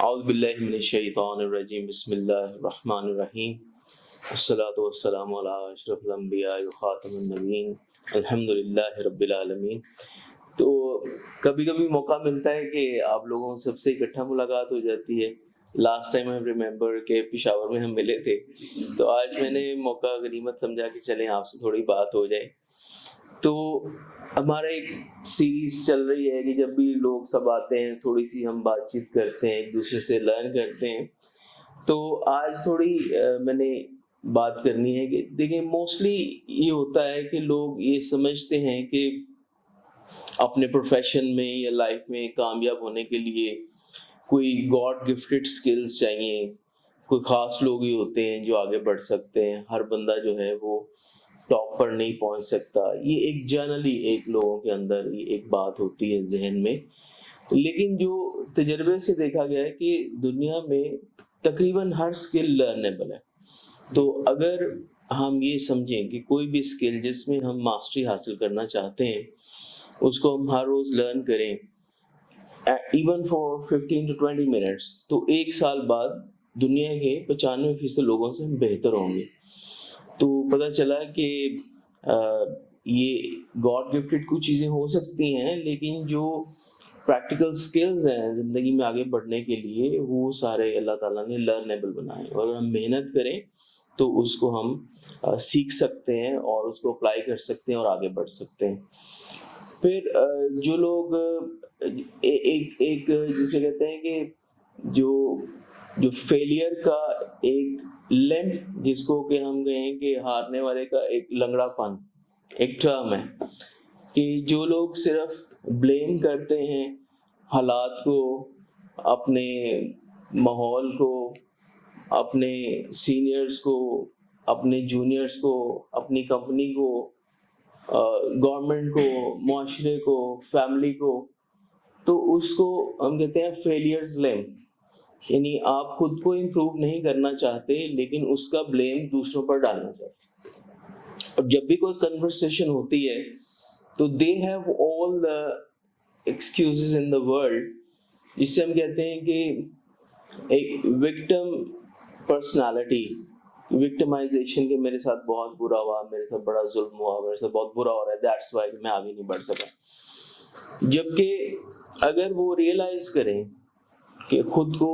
اعوذ باللہ من الشیطان الرجیم بسم اللہ الرحمن الرحیم والصلاة والسلام علی اشرف الانبیاء وخاتم النبیین الحمد للہ رب العالمین۔ تو کبھی کبھی موقع ملتا ہے کہ آپ لوگوں سب سے اکٹھا ملاقات ہو جاتی ہے۔ لاسٹ ٹائم آئی ریممبر کہ پشاور میں ہم ملے تھے، تو آج میں نے موقع غنیمت سمجھا کہ چلیں آپ سے تھوڑی بات ہو جائے۔ تو ہمارا ایک سیریز چل رہی ہے کہ جب بھی لوگ سب آتے ہیں تھوڑی سی ہم بات چیت کرتے ہیں، ایک دوسرے سے لرن کرتے ہیں۔ تو آج تھوڑی میں نے بات کرنی ہے کہ دیکھیں موسٹلی یہ ہوتا ہے کہ لوگ یہ سمجھتے ہیں کہ اپنے پروفیشن میں یا لائف میں کامیاب ہونے کے لیے کوئی گاڈ گفٹڈ سکلز چاہیے، کوئی خاص لوگ ہی ہوتے ہیں جو آگے بڑھ سکتے ہیں، ہر بندہ جو ہے وہ ٹاپ پر نہیں پہنچ سکتا۔ یہ ایک جنرلی ایک لوگوں کے اندر یہ ایک بات ہوتی ہے ذہن میں، لیکن جو تجربے سے دیکھا گیا ہے کہ دنیا میں تقریباً ہر سکل لرنیبل ہے۔ تو اگر ہم یہ سمجھیں کہ کوئی بھی سکل جس میں ہم ماسٹری حاصل کرنا چاہتے ہیں اس کو ہم ہر روز لرن کریں ایون فار 15 to 20 منٹس، تو ایک سال بعد دنیا کے 95% لوگوں سے ہم بہتر ہوں گے۔ تو پتہ چلا کہ یہ گاڈ گفٹڈ کچھ چیزیں ہو سکتی ہیں، لیکن جو پریکٹیکل سکلز ہیں زندگی میں آگے بڑھنے کے لیے وہ سارے اللہ تعالیٰ نے لرنیبل بنائے، اور اگر ہم محنت کریں تو اس کو ہم سیکھ سکتے ہیں اور اس کو اپلائی کر سکتے ہیں اور آگے بڑھ سکتے ہیں۔ پھر جو لوگ ایک جسے کہتے ہیں کہ جو فیلئر کا ایک لیمپ، جس کو کہ ہم کہیں کہ ہارنے والے کا ایک لنگڑا پن، ایک ٹرم ہے کہ جو لوگ صرف بلیم کرتے ہیں حالات کو، اپنے ماحول کو، اپنے سینئرز کو، اپنے جونیئرز کو، اپنی کمپنی کو، گورنمنٹ کو، معاشرے کو، فیملی کو، تو اس کو ہم کہتے ہیں فیلئرز لیمپ۔ یعنی آپ خود کو امپروو نہیں کرنا چاہتے لیکن اس کا بلیم دوسروں پر ڈالنا چاہتے۔ اور جب بھی کوئی کنورسیشن ہوتی ہے تو they have all the excuses in the world, جس سے ہم کہتے ہیں کہ ایک وکٹم پرسنالٹی، وکٹمائزیشن کے میرے ساتھ بہت برا ہوا، میرے ساتھ بڑا ظلم ہوا، میرے ساتھ بہت برا ہو رہا ہے، دیٹس وائی میں آگے نہیں بڑھ سکا۔ جبکہ اگر وہ ریئلائز کریں کہ خود کو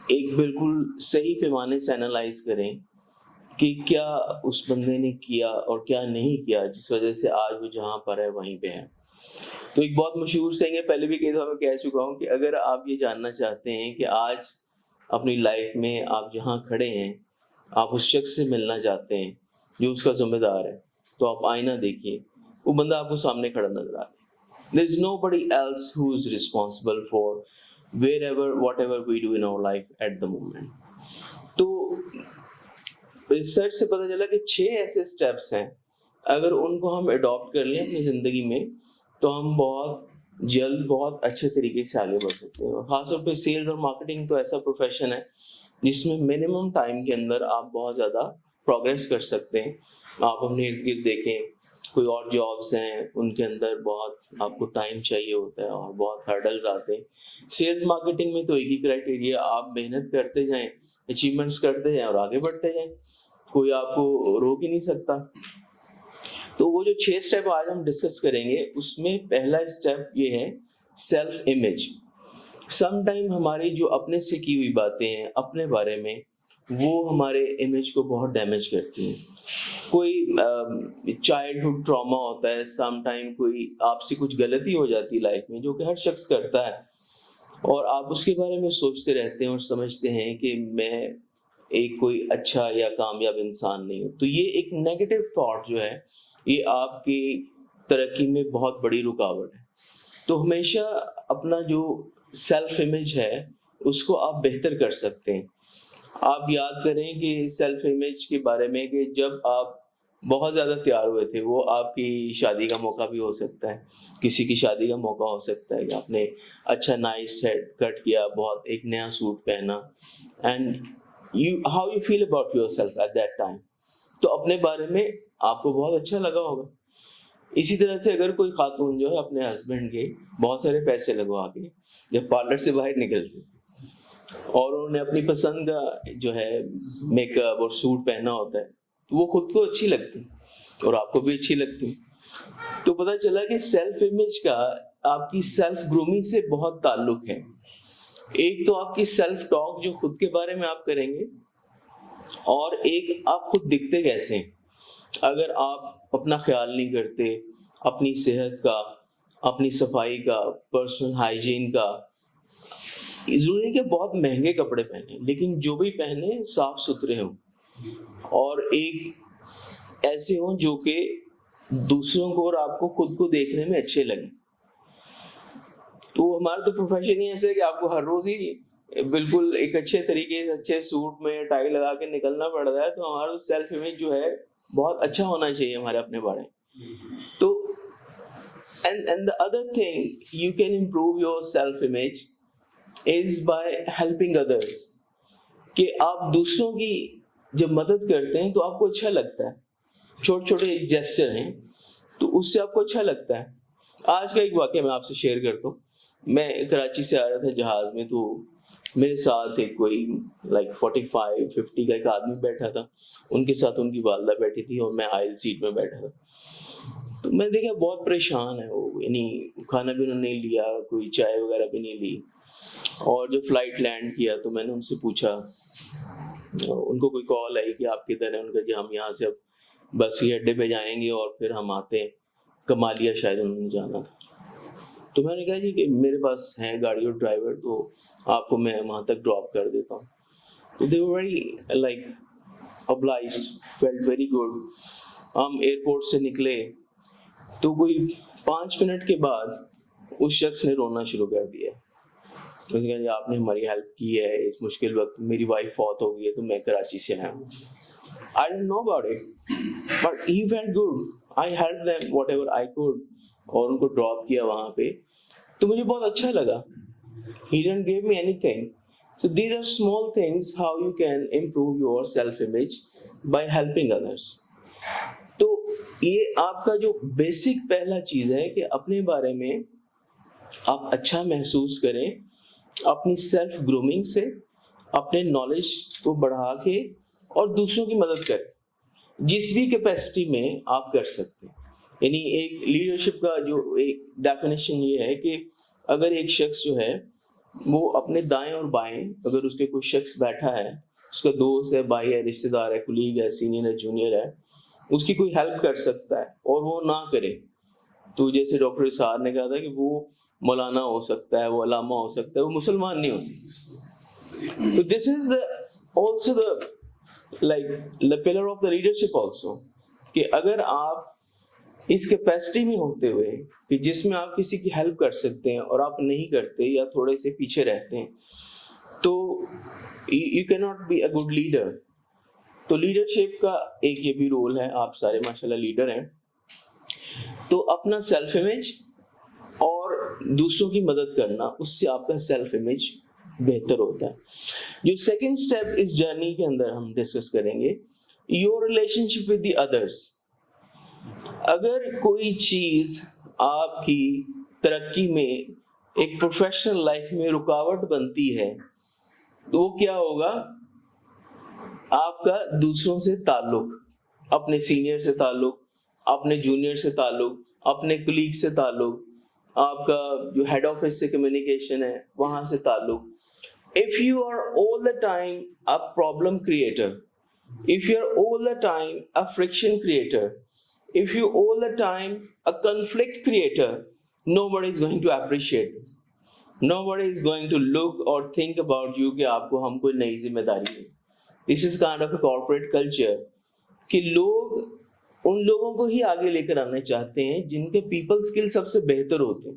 ایک بالکل صحیح پیمانے سے انالائز کریں کہ کیا اس بندے نے کیا اور کیا نہیں کیا جس وجہ سے آج وہ جہاں پر ہے وہیں پہ ہے۔ تو ایک بہت مشہور سینگ ہے، پہلے بھی کئی دفعہ میں کہہ چکا ہوں کہ اگر آپ یہ جاننا چاہتے ہیں کہ آج اپنی لائف میں آپ جہاں کھڑے ہیں آپ اس شخص سے ملنا چاہتے ہیں جو اس کا ذمہ دار ہے، تو آپ آئینہ دیکھیے، وہ بندہ آپ کو سامنے کھڑا نظر آتا ہے۔ There is nobody else who is responsible for whatever we do in our life at the moment۔ تو ریسرچ سے پتہ چلا کہ 6 ایسے سٹیپس ہیں، اگر ان کو ہم اڈاپٹ کر لیں اپنی زندگی میں تو ہم بہت جلد بہت اچھے طریقے سے آگے بڑھ سکتے ہیں۔ اور خاص طور پہ سیلز اور مارکیٹنگ تو ایسا پروفیشن ہے جس میں منیمم ٹائم کے اندر آپ بہت زیادہ پروگریس کر سکتے ہیں۔ آپ اپنے ارد گرد دیکھیں، کوئی اور جابس ہیں ان کے اندر بہت آپ کو ٹائم چاہیے ہوتا ہے اور بہت ہرڈلز آتے ہیں۔ سیلز مارکیٹنگ میں تو ایک ہی کرائٹیریا، آپ محنت کرتے جائیں، اچیومنٹس کرتے جائیں اور آگے بڑھتے جائیں، کوئی آپ کو روک ہی نہیں سکتا۔ تو وہ جو 6 اسٹیپ آج ہم ڈسکس کریں گے اس میں پہلا اسٹیپ یہ ہے سیلف امیج۔ سم ٹائم ہماری جو اپنے سے کی ہوئی باتیں ہیں اپنے بارے میں وہ ہمارے امیج کو بہت ڈیمیج کرتی ہیں۔ کوئی چائلڈہڈ ٹراما ہوتا ہے، سم ٹائم کوئی آپ سے کچھ غلطی ہو جاتی ہے لائف میں جو کہ ہر شخص کرتا ہے، اور آپ اس کے بارے میں سوچتے رہتے ہیں اور سمجھتے ہیں کہ میں ایک کوئی اچھا یا کامیاب انسان نہیں ہوں۔ تو یہ ایک نیگیٹو تھاٹ جو ہے یہ آپ کی ترقی میں بہت بڑی رکاوٹ ہے۔ تو ہمیشہ اپنا جو سیلف امیج ہے اس کو آپ بہتر کر سکتے ہیں۔ آپ یاد کریں کہ سیلف امیج کے بارے میں کہ جب آپ بہت زیادہ تیار ہوئے تھے، وہ آپ کی شادی کا موقع بھی ہو سکتا ہے، کسی کی شادی کا موقع ہو سکتا ہے کہ آپ نے اچھا نائس ہیڈ کٹ کیا، بہت ایک نیا سوٹ پہنا، and how you feel about yourself at that time, تو اپنے بارے میں آپ کو بہت اچھا لگا ہوگا۔ اسی طرح سے اگر کوئی خاتون جو ہے اپنے ہسبینڈ کے بہت سارے پیسے لگوا کے جب پارلر سے باہر نکلتی اور انہوں نے اپنی پسند کا جو ہے میک اپ اور سوٹ پہنا ہوتا ہے تو وہ خود کو اچھی لگتی اور آپ کو بھی اچھی لگتی. تو پتہ چلا کہ سیلف امیج کا آپ کی سیلف گرومنگ سے بہت تعلق ہے. ایک تو آپ کی سیلف ٹاک جو خود کے بارے میں آپ کریں گے, اور ایک آپ خود دکھتے کیسے ہیں. اگر آپ اپنا خیال نہیں کرتے, اپنی صحت کا, اپنی صفائی کا, پرسنل ہائیجین کا, ضروری نہیں کہ بہت مہنگے کپڑے پہنے, لیکن جو بھی پہنے صاف ستھرے ہوں اور ایک ایسے ہوں جو کہ دوسروں کو اور آپ کو خود کو دیکھنے میں اچھے لگیں. تو ہمارا تو پروفیشن ہی ایسا ہے کہ آپ کو ہر روز ہی بالکل ایک اچھے طریقے سے اچھے سوٹ میں ٹائی لگا کے نکلنا پڑ رہا ہے, تو ہمارا سیلف امیج جو ہے بہت اچھا ہونا چاہیے ہمارے اپنے بارے میں. تو and the other thing you can improve your self image is by helping others. کہ آپ دوسروں کی جب مدد کرتے ہیں تو آپ کو اچھا لگتا ہے, چھوٹے چھوٹے جیسچر ہیں تو اس سے آپ کو اچھا لگتا ہے. آج کا ایک واقعہ میں آپ سے شیئر کرتا ہوں. میں کراچی سے آ رہا تھا جہاز میں, تو میرے ساتھ ایک کوئی 45-50 کا ایک آدمی بیٹھا تھا, ان کے ساتھ ان کی والدہ بیٹھی تھی اور میں آئل سیٹ میں بیٹھا تھا. تو میں دیکھا بہت پریشان ہے وہ, یعنی کھانا بھی انہوں نے نہیں لیا, کوئی چائے وغیرہ بھی نہیں لی. اور جب فلائٹ لینڈ کیا تو میں نے ان سے پوچھا, ان کو کوئی کال آئی کہ آپ کدھر ہیں. ان کا جی ہم یہاں سے اب بس یہ اڈے پہ جائیں گے اور پھر ہم آتے ہیں, کمالیہ شاید انہوں نے جانا تھا. تو میں نے کہا جی کہ میرے پاس ہیں گاڑی اور ڈرائیور, تو آپ کو میں وہاں تک ڈراپ کر دیتا ہوں. تو they were very like obliged, felt very good. ہم ایئرپورٹ سے نکلے تو کوئی 5 منٹ کے بعد اس شخص نے رونا شروع کر دیا. میں نے کہا جی آپ نے ہماری ہیلپ کی ہے اس مشکل وقت, میری وائف فوت ہو گئی ہے تو میں کراچی سے آیا ہوں. I didn't know about it, but he felt good. I helped them whatever I could, اور ان کو ڈراپ کیا وہاں پہ, تو مجھے بہت اچھا لگا. He didn't give me anything. So these are small things how you can improve your self-image by helping others. تو یہ آپ کا جو بیسک پہلا چیز ہے کہ اپنے بارے میں آپ اچھا محسوس کریں, اپنی سیلف گرومنگ سے اپنے نالج کو بڑھا کے اور دوسروں کی مدد کریں جس بھی کیپیسٹی میں آپ کر سکتے ہیں. یعنی ایک لیڈرشپ کا جو ایک ڈیفینیشن یہ ہے کہ اگر ایک شخص جو ہے وہ اپنے دائیں اور بائیں, اگر اس کے کوئی شخص بیٹھا ہے, اس کا دوست ہے, بھائی ہے, رشتہ دار ہے, کولیگ ہے, سینئر ہے, جونیئر ہے, اس کی کوئی ہیلپ کر سکتا ہے اور وہ نہ کرے, تو جیسے ڈاکٹر اسحاق نے کہا تھا کہ وہ مولانا ہو سکتا ہے, وہ علامہ ہو سکتا ہے, وہ مسلمان نہیں ہو سکتا. تو this is also the pillar of the leadership also, کہ اگر آپ اس کیپیسٹی میں ہوتے ہوئے کہ جس میں آپ کسی کی ہیلپ کر سکتے ہیں اور آپ نہیں کرتے یا تھوڑے سے پیچھے رہتے ہیں, تو you cannot be a good leader. تو لیڈرشپ کا ایک یہ بھی رول ہے, آپ سارے ماشاءاللہ لیڈر ہیں, تو اپنا سیلف امیج اور دوسروں کی مدد کرنا, اس سے آپ کا سیلف امیج بہتر ہوتا ہے. جو سیکنڈ اسٹیپ اس جرنی کے اندر ہم ڈسکس کریں گے, your relationship with the others. اگر کوئی چیز آپ کی ترقی میں ایک پروفیشنل لائف میں رکاوٹ بنتی ہے تو وہ کیا ہوگا, آپ کا دوسروں سے تعلق, اپنے سینئر سے تعلق, اپنے جونیئر سے تعلق, اپنے کولیگ سے تعلق, آپ کا جو ہیڈ آفس سے کمیونیکیشن ہے وہاں سے تعلق. If you are all the time a problem creator, if you are all the time a friction creator, if you all the time a conflict creator, nobody is going to appreciate it. Nobody is going to look or think about you کہ آپ کو ہم کوئی نئی ذمہ داری ہے. This is kind of a corporate culture کہ لوگ ان لوگوں کو ہی آگے لے کر آنا چاہتے ہیں جن کے پیپل اسکل سب سے بہتر ہوتے ہیں,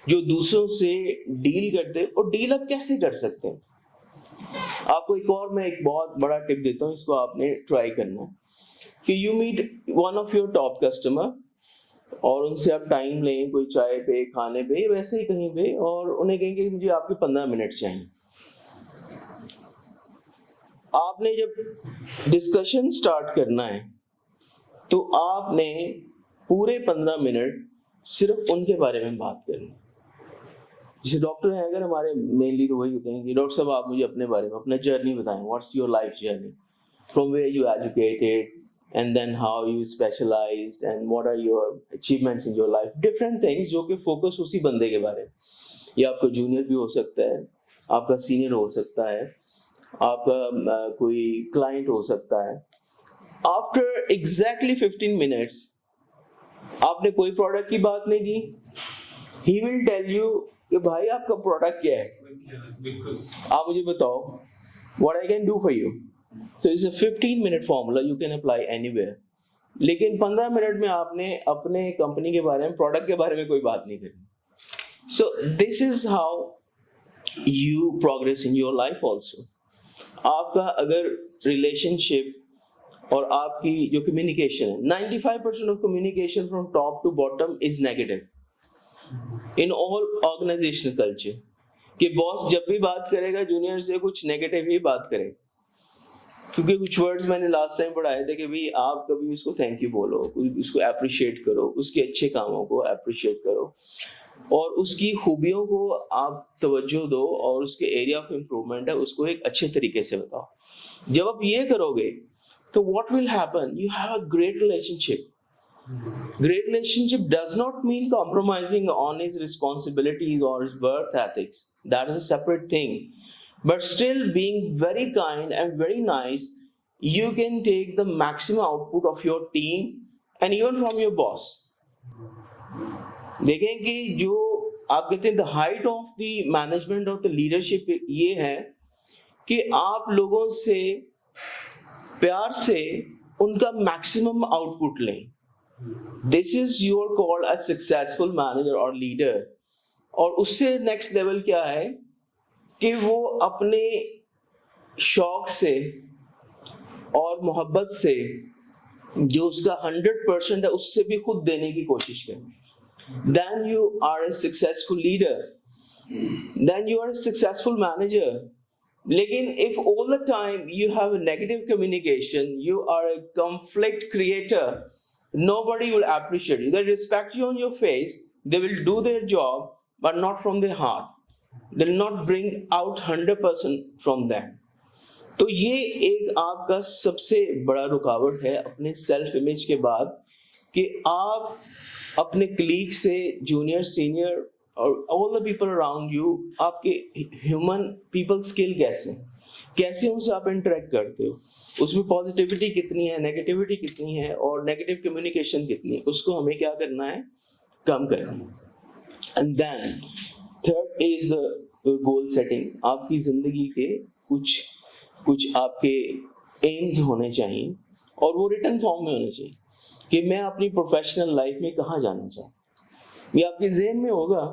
جو دوسروں سے ڈیل کرتے ہیں, اور ڈیل آپ کیسے کر سکتے ہیں. آپ کو ایک اور میں ایک بہت بڑا ٹپ دیتا ہوں, اس کو آپ نے ٹرائی کرنا ہے کہ you meet one of your top customer, اور ان سے آپ ٹائم لیں کوئی چائے پہ, کھانے پہ, ویسے ہی کہیں پہ, اور انہیں کہیں کہ مجھے آپ کے 15 منٹ چاہیے. آپ نے جب ڈسکشن سٹارٹ کرنا ہے تو آپ نے پورے 15 منٹ صرف ان کے بارے میں بات کرنی. جیسے ڈاکٹر ہیں اگر ہمارے مینلی تو وہی ہوتے ہیں کہ ڈاکٹر صاحب آپ مجھے اپنے بارے میں اپنا جرنی بتائیں, what's your life journey, from where you educated and then how you specialised and what are your achievements in your life, different things جو کہ فوکس اسی بندے کے بارے میں. یا آپ کا جونیئر بھی ہو سکتا ہے, آپ کا سینئر ہو سکتا ہے, آپ کا کوئی کلائنٹ ہو سکتا ہے. آفٹر ایگزیکٹلی 15 منٹس آپ نے کوئی پروڈکٹ کی بات نہیں کی, ہی ول ٹیل یو کہ بھائی آپ کا پروڈکٹ کیا ہے, آپ مجھے بتاؤ what I can do for you. So it's a 15-minute formula you can apply anywhere. لیکن 15 منٹ میں آپ نے اپنے کمپنی کے بارے میں, پروڈکٹ کے بارے میں کوئی بات نہیں کری. So this is how you progress in your life also. آپ کا اگر ریلیشن شپ اور آپ کی جو کمیونیکیشن ہے, 95% of communication from top to bottom is negative in all organisational culture, کہ باس جب بھی بات کرے گا جونیئر سے کچھ نیگیٹو ہی بات کرے, کیونکہ کچھ ورڈز میں نے لاسٹ ٹائم پڑھائے تھے کہ بھائی آپ کبھی اس کو تھینک یو بولو, اس کو اپریشیٹ کرو, اس کے اچھے کاموں کو اپریشیٹ کرو اور اس کی خوبیوں کو آپ توجہ دو اور اس کے ایریا آف امپروومنٹ ہے اس کو ایک اچھے طریقے سے بتاؤ. جب آپ یہ کرو گے تو what will happen, you have a great relation ship. Great relationship does not mean compromising on his responsibilities or his work ethics. That is a separate thing. But still being very kind and very nice, you can take the maximum output of your team and even from your boss. دیکھیں کہ جو آپ کہتے ہیں the height of the management of the leadership یہ ہے کہ آپ لوگوں سے پیار سے ان کا میکسیمم آؤٹ پٹ لیں. This is your call as successful manager or leader. اور اس سے نیکسٹ لیول کیا ہے کہ وہ اپنے شوق سے اور محبت سے جو اس کا 100% ہے اس سے بھی خود دینے کی کوشش کریں. Then you are a successful leader. Then you are a successful manager. لیکن if all the time you have a negative communication, you are a conflict creator, nobody will appreciate you. They respect you on your face, they will do their job, but not from their heart. They will not bring out 100% from them. تو یہ ایک آپ کا سب سے بڑا رکاوٹ ہے اپنے سیلف امیج کے بعد, کہ آپ اپنے کلیگ سے, جونیئر, سینئر اور all the people around you, آپ کے ہیومن پیپل اسکل کیسے ان سے آپ انٹریکٹ کرتے ہو, اس میں پازیٹیوٹی کتنی ہے, نیگیٹیوٹی کتنی ہے اور نیگیٹو کمیونیکیشن کتنی ہے, اس کو ہمیں کیا کرنا ہے, کم کرنا ہے. And then third is the goal setting. آپ کی زندگی کے کچھ آپ کے ایمز ہونے چاہیے اور وہ ریٹن فارم میں ہونے چاہیے کہ میں اپنی پروفیشنل لائف میں کہاں جانا چاہوں. یہ آپ کے ذہن میں ہوگا,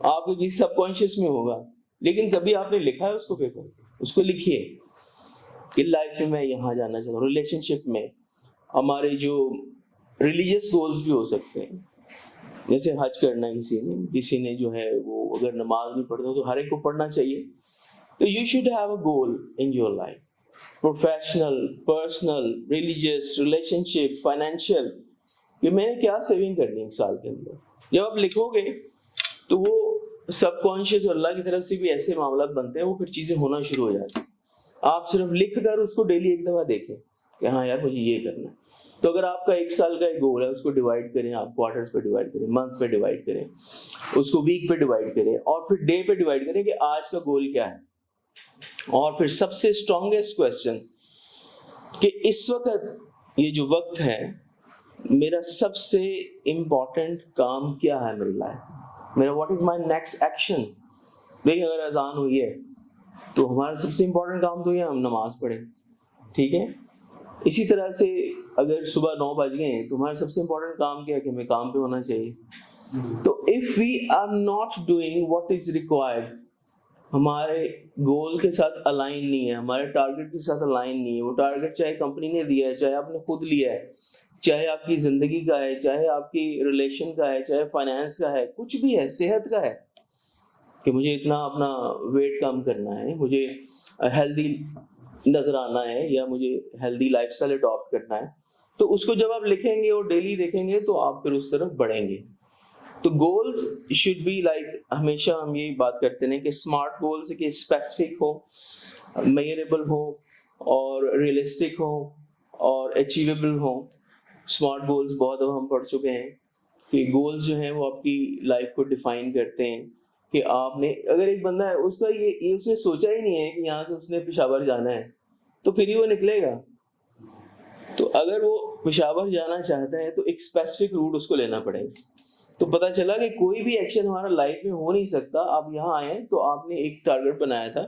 آپ کے کسی سب کانشیس میں ہوگا, لیکن کبھی آپ نے لکھا ہے اس کو پیپر, اس کو لکھیے کہ لائف میں یہاں جانا چاہتا ہوں. ریلیشن شپ میں ہمارے جو ریلیجیس گولز بھی ہو سکتے ہیں, جیسے حج کرنا کسی نے جو ہے وہ اگر نماز بھی پڑھتا ہو تو ہر ایک کو پڑھنا چاہیے. تو you should have a goal in your life, professional, personal, religious, relation ship, financial, کہ میں نے کیا سیونگ کرنی ہے ایک سال کے اندر. جب آپ لکھو گے تو وہ سب کانشیس اور اللہ کی طرف سے بھی ایسے معاملات بنتے ہیں, وہ پھر چیزیں ہونا شروع ہو جاتی ہیں. آپ صرف لکھ کر اس کو ڈیلی ایک دفعہ دیکھیں کہ ہاں یار مجھے یہ کرنا ہے. تو اگر آپ کا ایک سال کا ایک گول ہے, اس کو ڈیوائڈ کریں, آپ کوارٹرز پہ ڈیوائڈ کریں, منتھ پہ ڈیوائڈ کریں, اس کو ویک پہ ڈیوائڈ کریں اور پھر ڈے پہ ڈیوائڈ کریں کہ آج کا گول کیا ہے. اور پھر سب سے اسٹرانگیسٹ کویسچن کہ اس وقت یہ جو وقت ہے میرا سب سے امپورٹنٹ کام کیا ہے میری لائف, میرا what is my next action. دیکھیں اگر اذان ہوئی ہے تو ہمارا سب سے امپورٹنٹ کام تو یہ ہم نماز پڑھیں, ٹھیک ہے. اسی طرح سے اگر صبح 9 بج گئے ہیں تو ہمارا سب سے امپورٹنٹ کام کیا ہے کہ ہمیں کام پہ ہونا چاہیے. تو if we are not doing what is required, ہمارے گول کے ساتھ الائن نہیں ہے, ہمارے ٹارگیٹ کے ساتھ الائن نہیں ہے, وہ ٹارگیٹ چاہے کمپنی نے دیا ہے, چاہے آپ نے خود لیا ہے, چاہے آپ کی زندگی کا ہے, چاہے آپ کی ریلیشن کا ہے, چاہے فائنینس کا ہے, کچھ بھی ہے, صحت کا ہے کہ مجھے اتنا اپنا ویٹ کم کرنا ہے, مجھے ہیلدی نظر آنا ہے یا مجھے ہیلدی لائف اسٹائل اڈاپٹ کرنا ہے, تو اس کو جب آپ لکھیں گے اور ڈیلی دیکھیں گے تو آپ پھر اس طرف بڑھیں گے. تو گولز شوڈ بی لائک, ہمیشہ ہم یہی بات کرتے ہیں کہ اسمارٹ گولز کہ اسپیسیفک ہو, میئریبل ہو اور ریئلسٹک ہو اور اچیویبل ہو. اسمارٹ گولز بہت اب ہم پڑھ چکے ہیں کہ گولز جو ہیں وہ آپ کی لائف کو ڈیفائن کرتے ہیں کہ آپ نے, اگر ایک بندہ ہے اس کا یہ اس نے سوچا ہی نہیں ہے کہ یہاں سے اس نے پشاور جانا ہے تو پھر ہی وہ نکلے گا. تو اگر وہ پشاور جانا چاہتا ہے تو ایک اسپیسیفک روٹ اس کو لینا پڑے گا. تو پتہ چلا کہ کوئی بھی ایکشن ہمارا لائف میں ہو نہیں سکتا. آپ یہاں آئے تو آپ نے ایک ٹارگیٹ بنایا تھا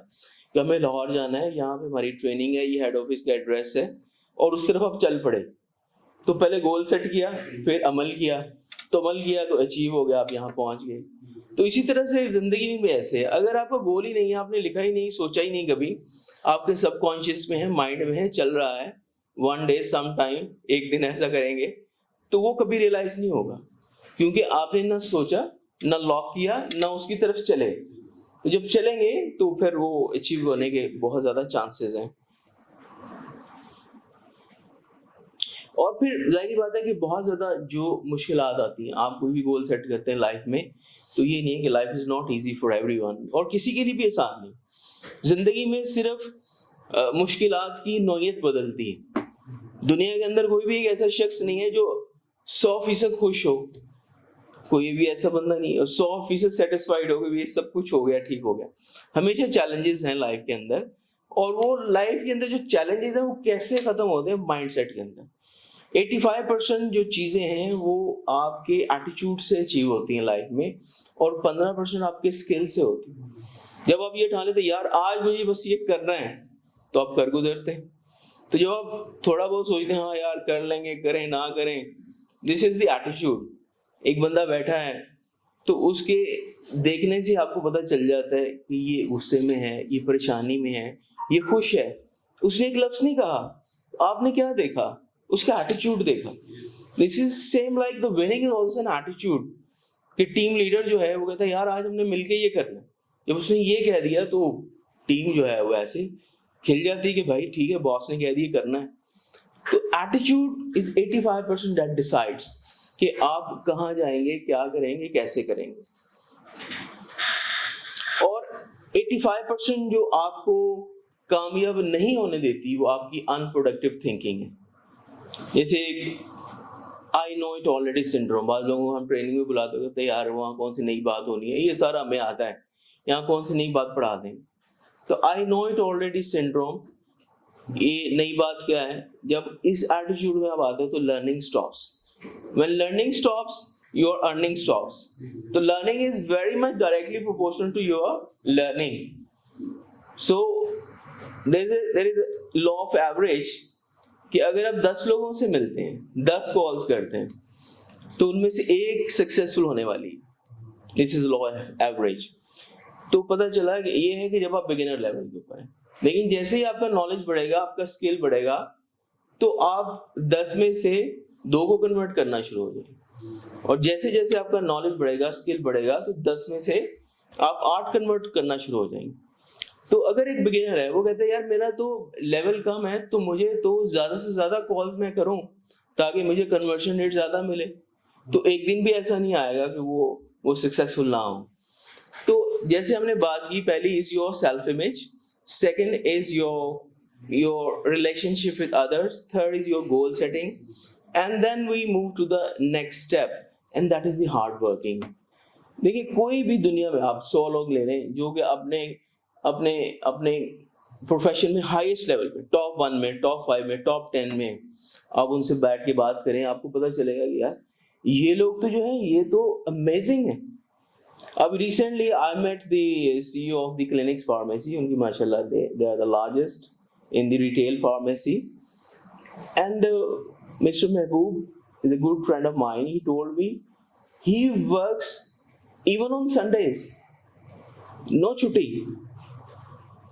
کہ ہمیں لاہور جانا ہے, یہاں پہ ہماری ٹریننگ ہے, یہ ہیڈ آفس کا ایڈریس ہے, اور اس طرف آپ چل پڑے. تو پہلے گول سیٹ کیا, پھر عمل کیا, تو عمل کیا تو اچیو ہو گیا, آپ یہاں پہنچ گئے. تو اسی طرح سے زندگی میں بھی ایسے ہے, اگر آپ کا گول ہی نہیں ہے, آپ نے لکھا ہی نہیں, سوچا ہی نہیں کبھی, آپ کے سب کانشیس میں ہے, مائنڈ میں ہے, چل رہا ہے, ون ڈے سم ٹائم ایک دن ایسا کریں گے, تو وہ کبھی ریئلائز نہیں ہوگا کیونکہ آپ نے نہ سوچا, نہ لاک کیا, نہ اس کی طرف چلے. تو جب چلیں گے تو پھر وہ اچیو ہونے کے بہت زیادہ چانسز ہیں. اور پھر ظاہری بات ہے کہ بہت زیادہ جو مشکلات آتی ہیں, آپ کوئی بھی گول سیٹ کرتے ہیں لائف میں, تو یہ نہیں ہے کہ life is not easy for every one, اور کسی کے لیے بھی آسان نہیں. زندگی میں صرف مشکلات کی نوعیت بدلتی ہے. دنیا کے اندر کوئی بھی ایک ایسا شخص نہیں ہے جو 100% خوش ہو, کوئی بھی ایسا بندہ نہیں ہے 100% سیٹسفائیڈ ہو کہ یہ سب کچھ ہو گیا, ٹھیک ہو گیا. ہمیشہ چیلنجز ہیں لائف کے اندر, اور وہ لائف کے اندر جو چیلنجز ہیں وہ کیسے ختم ہوتے ہیں, مائنڈ سیٹ کے اندر. 85% جو چیزیں ہیں وہ آپ کے ایٹیچیوڈ سے اچیو ہوتی ہیں لائف میں, اور 15% آپ کے اسکل سے ہوتی ہیں. جب آپ یہ ٹھان لیتے یار آج مجھے بس یہ کرنا ہے, تو آپ کر گزرتے ہیں. تو جب آپ تھوڑا بہت سوچتے ہیں ہاں یار کر لیں گے, کریں نہ کریں, دس از دی ایٹیچیوڈ. ایک بندہ بیٹھا ہے تو اس کے دیکھنے سے آپ کو پتہ چل جاتا ہے کہ یہ غصے میں ہے, یہ پریشانی میں ہے, یہ خوش ہے. اس نے ایک لفظ نہیں کہا, آپ نے کیا دیکھا, اس کا ایٹیچیوڈ دیکھا. This is same like the winning is also an ایٹیچیوڈ. کہ ٹیم لیڈر جو ہے وہ کہتا ہے یار آج ہم نے مل کے یہ کرنا. جب اس نے یہ کہہ دیا تو ٹیم جو ہے وہ ایسے کھل جاتی ہے کہ بھائی ٹھیک ہے, باس نے کہہ دیا کرنا ہے. تو ایٹیچیوڈ از 85% دیٹ ڈیسائڈس کہ آپ کہاں جائیں گے, کیا کریں گے, کیسے کریں گے. اور 85% جو آپ کو کامیاب نہیں ہونے دیتی وہ آپ کی ان پروڈکٹیو تھنکنگ ہے. جیسے آئی نو اٹ آلریڈی سنڈروم, بعض لوگوں کو ہم ٹریننگ میں بلاتے ہوتے ہیں یار وہاں کون سی نئی بات ہونی ہے, یہ سارا ہمیں آتا ہے, یہاں کون سی نئی بات پڑھا دیں. تو آئی نو اٹ آلریڈی سنڈروم, یہ نئی بات کیا ہے, جب اس ایٹیچیوڈ میں آپ آتے ہیں تو learning stops. when learning stops your earning stops. So learning is very much directly proportional to your learning. So there is a law of average کہ اگر آپ 10 لوگوں سے ملتے ہیں, 10 کالز کرتے ہیں, تو ان میں سے ایک سکسیسفل ہونے والی. دس از law of average. تو پتہ چلا کہ یہ ہے کہ جب آپ بگنر لیول کے اوپر ہیں, لیکن جیسے ہی آپ کا نالج بڑھے گا, آپ کا اسکل بڑھے گا, تو آپ 10 میں سے 2 کو کنورٹ کرنا شروع ہو جائیں. اور جیسے جیسے آپ کا نالج بڑھے گا, اسکل بڑھے گا, تو 10 میں سے آپ 8 کنورٹ کرنا شروع ہو جائیں گے. تو اگر ایک بگنر ہے وہ کہتا ہے یار میرا تو لیول کم ہے, تو مجھے تو زیادہ سے زیادہ کالز میں کروں تاکہ مجھے کنورشن ریٹ زیادہ ملے, تو ایک دن بھی ایسا نہیں آئے گا کہ وہ سکسیسفل نہ ہو. تو جیسے ہم نے بات کی, پہلی is your self image, second is your relationship with others, third is your goal setting, and then we move to the next step, and that is the hard working. دیکھیے کوئی بھی دنیا میں آپ 100 لوگ لے لیں جو کہ اپنے پروفیشن میں ہائیسٹ لیول پہ, ٹاپ 1 میں, ٹاپ 5 میں, ٹاپ 10 میں, آپ ان سے بیٹھ کے بات کریں, آپ کو پتہ چلے گا کہ یار یہ لوگ تو جو ہیں یہ تو امیزنگ ہیں. اب recently I met the CEO of the clinics pharmacy, ان کی ماشاء اللہ they are the largest in the retail pharmacy, and Mr. Mehboob is a good friend of mine. He told me he works even on Sundays, no chutti.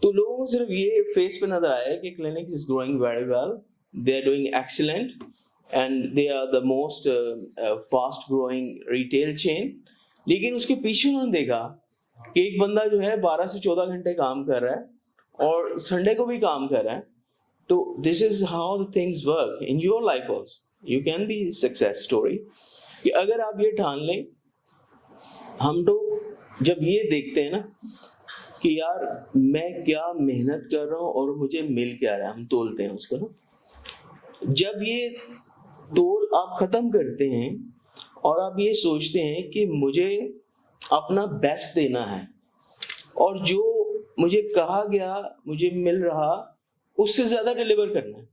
تو لوگوں کو صرف یہ face پہ نظر آیا کہ clinics is growing very well, they are doing excellent, and they are the most fast growing retail chain. لیکن اس کے پیچھے انہوں نے دیکھا کہ ایک بندہ جو ہے 12 سے 14 گھنٹے کام کر رہا ہے اور سنڈے کو بھی کام کر رہا ہے. تو this is how the things work in your life also. You can be success story کہ اگر آپ یہ ٹھان لیں ہم تو جب یہ دیکھتے ہیں نا کہ یار میں کیا محنت کر رہا ہوں اور مجھے مل کیا رہا ہے, ہم تولتے ہیں اس کو نا. جب یہ تول آپ ختم کرتے ہیں اور آپ یہ سوچتے ہیں کہ مجھے اپنا بیسٹ دینا ہے اور جو مجھے کہا گیا مجھے مل رہا اس سے زیادہ ڈیلیور کرنا ہے,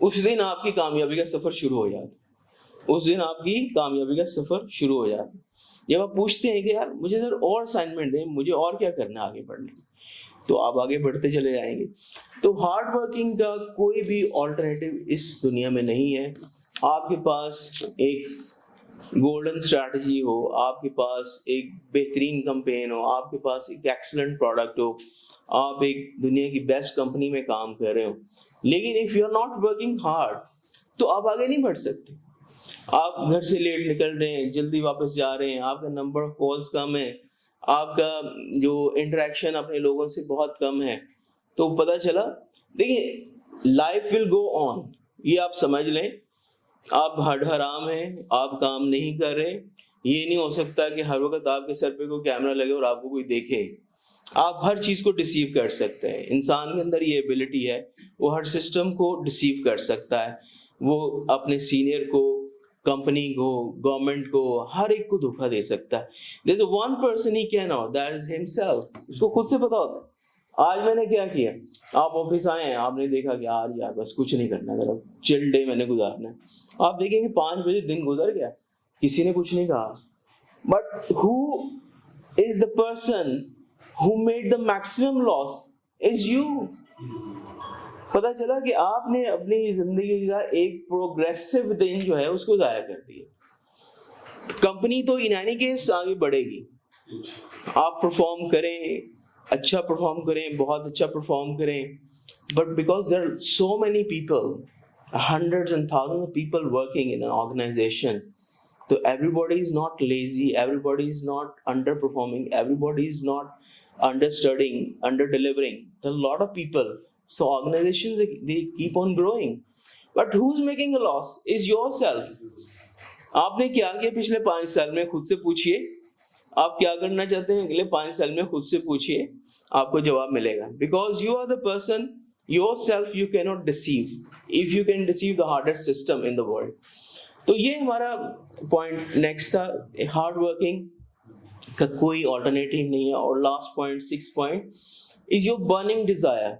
اس دن آپ کی کامیابی کا سفر شروع ہو جاتا ہے. اس دن آپ کی کامیابی کا سفر شروع ہو جاتا ہے. جب آپ پوچھتے ہیں کہ یار مجھے سر اور اسائنمنٹ دیں, مجھے اور کیا کرنا ہے آگے بڑھنے میں, تو آپ آگے بڑھتے چلے جائیں گے. تو ہارڈ ورکنگ کا کوئی بھی آلٹرنیٹو اس دنیا میں نہیں ہے. آپ کے پاس ایک گولڈن اسٹریٹجی ہو, آپ کے پاس ایک بہترین کمپین ہو, آپ کے پاس ایک ایکسلنٹ پروڈکٹ ہو, آپ ایک دنیا کی بیسٹ کمپنی میں کام کر رہے ہو, لیکن if you are not working hard تو آپ آگے نہیں بڑھ سکتے. آپ گھر سے لیٹ نکل رہے ہیں, جلدی واپس جا رہے ہیں, آپ کا نمبر آف کالس کم ہے, آپ کا جو انٹریکشن اپنے لوگوں سے بہت کم ہے, تو پتہ چلا دیکھیں لائف ول گو آن, یہ آپ سمجھ لیں. آپ ہڈ حرام ہیں, آپ کام نہیں کر رہے, یہ نہیں ہو سکتا کہ ہر وقت آپ کے سر پہ کوئی کیمرہ لگے اور آپ کو کوئی دیکھے. آپ ہر چیز کو ڈسیو کر سکتے ہیں, انسان کے اندر یہ ایبلٹی ہے, وہ ہر سسٹم کو ڈسیو کر سکتا ہے. وہ اپنے سینئر کو, کمپنی کو, گورنمنٹ کو, ہر ایک کو دھوکہ دے سکتا ہے. There's a one person he can know, that is himself. اس کو خود سے پتا ہوتا ہے آج میں نے کیا کیا. آپ آفس آئے ہیں, آپ نے دیکھا کہ یار بس کچھ نہیں کرنا, ذرا چل ڈے میں نے گزارنا ہے. آپ دیکھیں گے 5 بجے دن گزر گیا, کسی نے کچھ نہیں کہا. But who is the person who made the maximum loss is you. پتا چلا کہ آپ نے اپنی زندگی کا ایک پروگریسو دن جو ہے اس کو ضائع کر دیا. کمپنی تو ان اینی کیس آگے بڑھے گی, آپ پرفارم کریں, اچھا پرفارم کریں, بہت اچھا پرفارم کریں, but because there are so many people, hundreds and thousand of people working in an organisation, تو everybody is not lazy, everybody is not under performing, everybody is not understanding, under delivering. There are lot of people. So organizations, they keep on growing. But who's making a loss is yourself. آپ نے کیا کیا پچھلے 5 سال میں, خود سے پوچھئے. آپ کیا کرنا چاہتے ہیں اگلے 5 سال میں, خود سے پوچھئے, آپ کو جواب ملے گا. Because you are the person, yourself you cannot deceive. If you can deceive the hardest system in the world. تو یہ ہمارا پوائنٹ نیکسٹ تھا, ہارڈ ورکنگ کا کوئی آلٹرنیٹیو نہیں ہے. اور last point 6 point is your burning desire.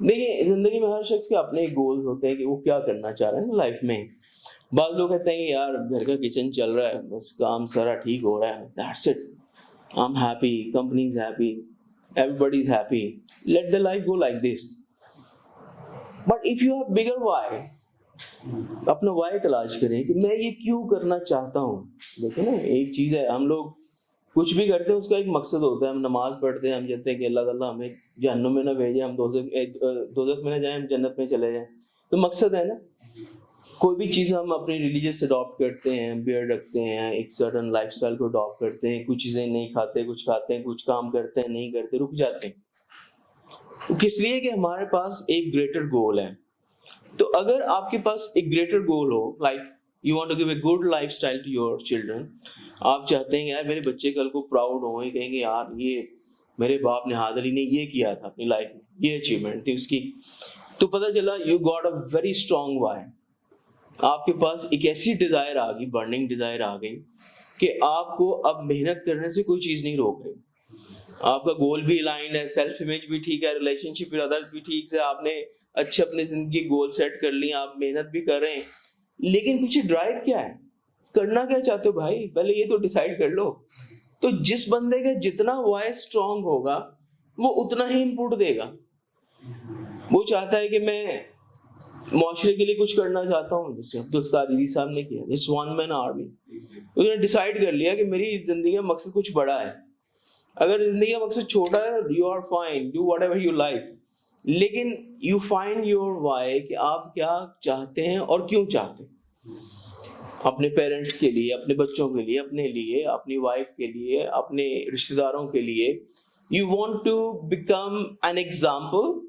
دیکھیں زندگی میں ہر شخص کے اپنے گولز ہوتے ہیں کہ وہ کیا کرنا چاہ رہے ہیں نا لائف میں. بعض لوگ کہتے ہیں کہ یار گھر کا کچن چل رہا ہے, بس کام سارا ٹھیک ہو رہا ہے, that's it, I am happy, company is happy, everybody is happy, let the life go like this. But if you have bigger why, اپنا وائی تلاش کریں کہ میں یہ کیوں کرنا چاہتا ہوں. دیکھیں نا ایک چیز ہے, ہم لوگ کچھ بھی کرتے ہیں اس کا ایک مقصد ہوتا ہے. ہم نماز پڑھتے ہیں, ہم کہتے ہیں کہ اللہ تعالیٰ ہمیں جہنم میں نہ بھیجے, ہم دوزخ میں نہ جائیں, ہم جنت میں چلے جائیں, تو مقصد ہے نا. کوئی بھی چیز ہم اپنی ریلیجیس اڈاپٹ کرتے ہیں, بیئرڈ رکھتے ہیں, ایک سرٹن لائف اسٹائل کو اڈاپٹ کرتے ہیں, کچھ چیزیں نہیں کھاتے, کچھ کھاتے ہیں, کچھ کام کرتے ہیں, نہیں کرتے, رک جاتے ہیں. کس لیے کہ ہمارے پاس ایک گریٹر گول ہے. تو اگر آپ کے پاس ایک گریٹر گول ہو, like you want to give a good lifestyle to your children, آپ چاہتے ہیں یار میرے بچے کل کو پراؤڈ ہوں, کہیں گے یار یہ میرے باپ نہاد علی نے یہ کیا تھا اپنی لائف میں, یہ اچیومنٹ تھی اس کی. تو پتہ چلا you got a very strong why. آپ کے پاس ایک ایسی ڈیزائر آ گئی, برننگ ڈیزائر آ گئی کہ آپ کو اب محنت کرنے سے کوئی چیز نہیں روک رہی. آپ کا گول بھی الائنڈ ہے, سیلف امیج بھی ٹھیک ہے, ریلیشن شپ ود ادرس بھی ٹھیک سے, آپ نے اچھے اپنے زندگی گول سیٹ کر لی, آپ محنت بھی کر رہے ہیں, لیکن پیچھے ڈرائیو کیا ہے, کرنا کیا چاہتے ہو بھائی, پہلے یہ تو ڈیسائیڈ کر لو. تو جس بندے کا جتنا وائی اسٹرانگ ہوگا وہ اتنا ہی انپٹ دے گا. وہ چاہتا ہے کہ میں معاشرے کے لیے کچھ کرنا چاہتا ہوں, جیسے عبدالستار صاحب نے کیا, جس ون مین آرمی. انہوں نے ڈیسائیڈ کر لیا کہ میری زندگی کا مقصد کچھ بڑا ہے. اگر زندگی کا مقصد چھوٹا ہے, you are fine, do whatever you like, لیکن یو فائنڈ یور وائی کہ آپ کیا چاہتے ہیں اور کیوں چاہتے ہیں. اپنے پیرنٹس کے لیے, اپنے بچوں کے لیے, اپنے لیے, اپنی وائف کے لیے, اپنے رشتے داروں کے لیے. You want to become an example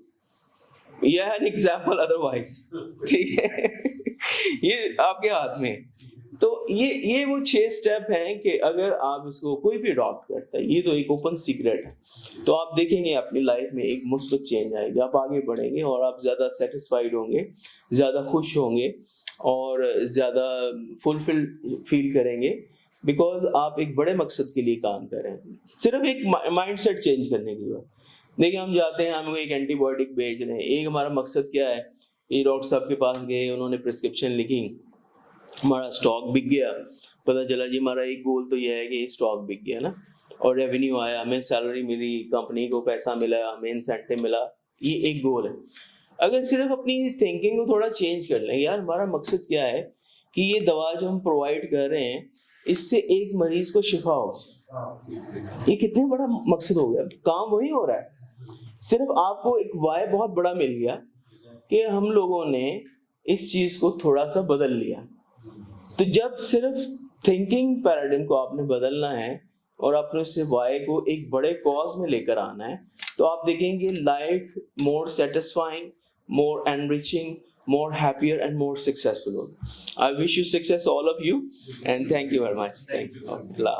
یا این ایگزامپل ادروائز, ٹھیک ہے, یہ آپ کے ہاتھ میں. تو یہ وہ 6 اسٹیپ ہیں کہ اگر آپ اس کو کوئی بھی اڈاپٹ کرتا ہے، یہ تو ایک اوپن سیکرٹ ہے، تو آپ دیکھیں گے اپنی لائف میں ایک مثبت چینج آئے گی، آپ آگے بڑھیں گے اور آپ زیادہ سیٹسفائیڈ ہوں گے، زیادہ خوش ہوں گے اور زیادہ فلفل فیل کریں گے، بیکاز آپ ایک بڑے مقصد کے لیے کام کر رہے ہیں، صرف ایک مائنڈ سیٹ چینج کرنے کی ضرورت۔ دیکھیں ہم جاتے ہیں، ہم ایک اینٹی بایوٹک بھیج رہے ہیں، ایک ہمارا مقصد کیا ہے، یہ ڈاکٹر صاحب کے پاس گئے، انہوں نے پرسکرپشن لکھی، ہمارا اسٹاک بک گیا، پتہ چلا جی ہمارا ایک گول تو یہ ہے کہ اسٹاک بک گیا نا، اور ریونیو آیا، ہمیں سیلری ملی، کمپنی کو پیسہ ملا، ہمیں انسینٹو ملا، یہ ایک گول ہے۔ اگر صرف اپنی تھنکنگ کو تھوڑا چینج کر لیں، یار ہمارا مقصد کیا ہے کہ یہ دوا جو ہم پرووائڈ کر رہے ہیں اس سے ایک مریض کو شفا ہو، یہ کتنے بڑا مقصد ہو گیا، کام وہی ہو رہا ہے، صرف آپ کو ایک وائے بہت بڑا مل گیا کہ ہم لوگوں نے اس چیز کو تھوڑا سا بدل لیا۔ تو جب صرف تھنکنگ پیراڈائم کو آپ نے بدلنا ہے اور اپنے اس سے وائی کو ایک بڑے کاز میں لے کر آنا ہے، تو آپ دیکھیں گے life more satisfying, more enriching, more happier and more successful. I wish you success all of you and thank you very much. Thank you. Allah.